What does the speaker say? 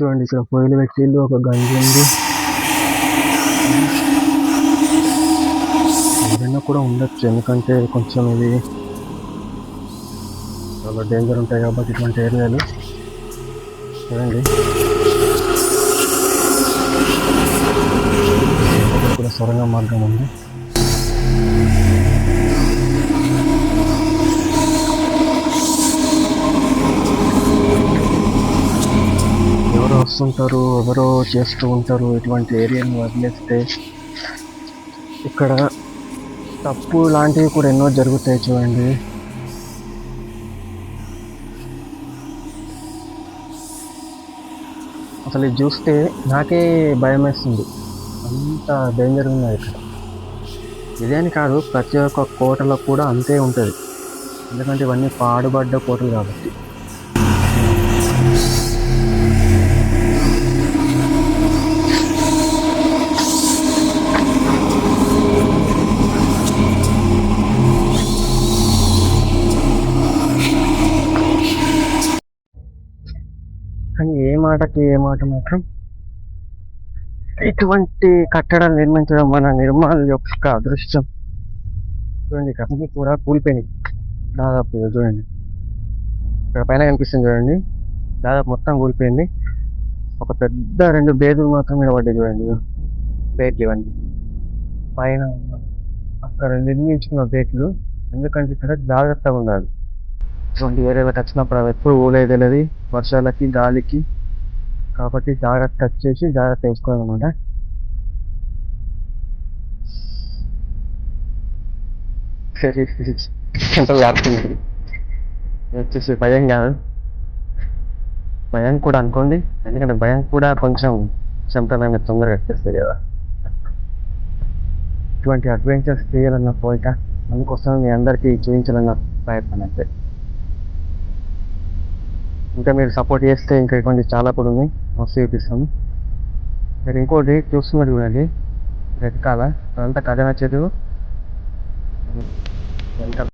చూడండి ఇక్కడ పొయ్యిలు పెట్టిళ్ళు, ఒక గంజి ఉంది. ఏదైనా కూడా ఉండొచ్చు, ఎందుకంటే కొంచెం ఇది చాలా డేంజర్ ఉంటాయి కాబట్టి ఇటువంటి ఏరియాలు. చూడండి ఇక్కడ కూడా సొరంగ మార్గం ఉంది. ఎవరో వస్తుంటారు, ఎవరో చేస్తూ ఉంటారు. ఇటువంటి ఏరియాని వదిలేస్తే ఇక్కడ తప్పు లాంటివి కూడా ఎన్నో జరుగుతాయి. చూడండి అసలు ఇది చూస్తే నాకే భయం వేస్తుంది, అంత డేంజర్ ఉన్నాయి ఇక్కడ. ఇదే అని కాదు, ప్రతి ఒక్క కోటలో కూడా అంతే ఉంటుంది, ఎందుకంటే ఇవన్నీ పాడుబడ్డ కోటలు కాబట్టి. కానీ ఏ మాటకి ఏ మాట మాత్రం ఇటువంటి కట్టడాలు నిర్మించడం మన నిర్మాణ యొక్క అదృష్టం. చూడండి కట్టడి కూడా కూలిపోయినాయి దాదాపు. చూడండి ఇక్కడ పైన కనిపిస్తుంది చూడండి, దాదాపు మొత్తం కూలిపోయింది. ఒక పెద్ద 2 బేదులు మాత్రం నిలబడ్డాయి చూడండి, బేట్లు ఇవన్నీ పైన అక్కడ నిర్మించుకున్న బేట్లు. ఎందుకంటే ఇక్కడ జాగ్రత్తగా ఉండాలి. ఇటువంటి ఏరియాలకు వచ్చినప్పుడు అవి ఎప్పుడు ఊలేది తెలియదు, వర్షాలకి గాలికి, కాబట్టి జాగ్రత్త వచ్చేసి జాగ్రత్త వేసుకోవాలన్నమాట. ఎంత వ్యాప్తుంది వచ్చేసి భయం కాదు, భయం కూడా అనుకోండి, ఎందుకంటే భయం కూడా కొంచెం సంప్రదాయంగా తొందరగా వచ్చేస్తుంది కదా. ఇటువంటి అడ్వెంచర్స్ చేయాలన్న కోరిక, అందుకోసం మీ అందరికీ చూపించాలన్న ప్రయత్నం అంతే. ఇంకా మీరు సపోర్ట్ చేస్తే ఇంకా ఇటువంటి చాలా కూడా ఉన్నాయి, మస్తు చూపిస్తాము. మీరు ఇంకోటి చూస్తున్నారు చూడండి, వెతకాల అదంతా ఖజానా చెరువు, వెనకాల